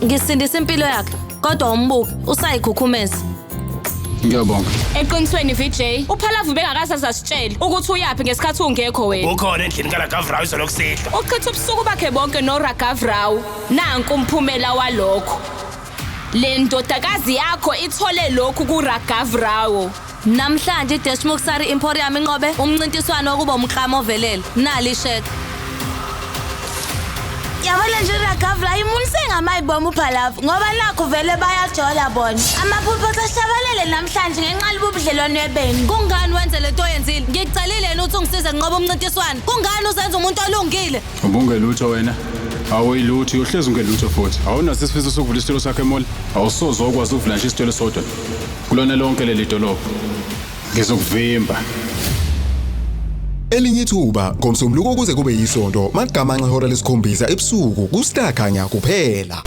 Ngisindisa impilo yakhe, kodwa umbuki usayikhukhumeza. Ngiyabonga. Eqinisweni VJ, uPhalavu bengakazazi asitshela ukuthi uyapi ngesikhathi ungekho wena. Ukhona endlini kaRagavrao izolokusihla. Uchitha ubusuku bakhe bonke noRagavrao. Nanku umphumela walokho. Le ndodakazi yakho ithole lokhu kuRagavrao. Namhlanje iDeshmuksari Emporium inqobe umncintiswano wokuba umklamo ovelele. Nali isheke. Yabona nje uRagavrao imunise ngamayibomu uPhalavu ngoba nakho vele bayajola bona. Amaphupho ashabalele namhlanje ngenxa yobudlelwano benu. Kungani wenze lento oyenzile? Ngikucelile yena ukuthi ungisize nqoba umncintiswano. Kungani uzenza umuntu olungile? Ubungelutho wena. Awuyilutho uhlezi ungelutho futhi. Awunaso isifiso sokuvula isitolo sakhe emall. Awusoze ukwazi ukuvula nje isitolo sodwa. Kulona lonke leli dolobha. Ngizokuvimba. Elinye Ithuba ngomsombuluko kuze kube yisonto magama nxa ihora lesikhombisa ebusuku ku Star Khanya kuphela.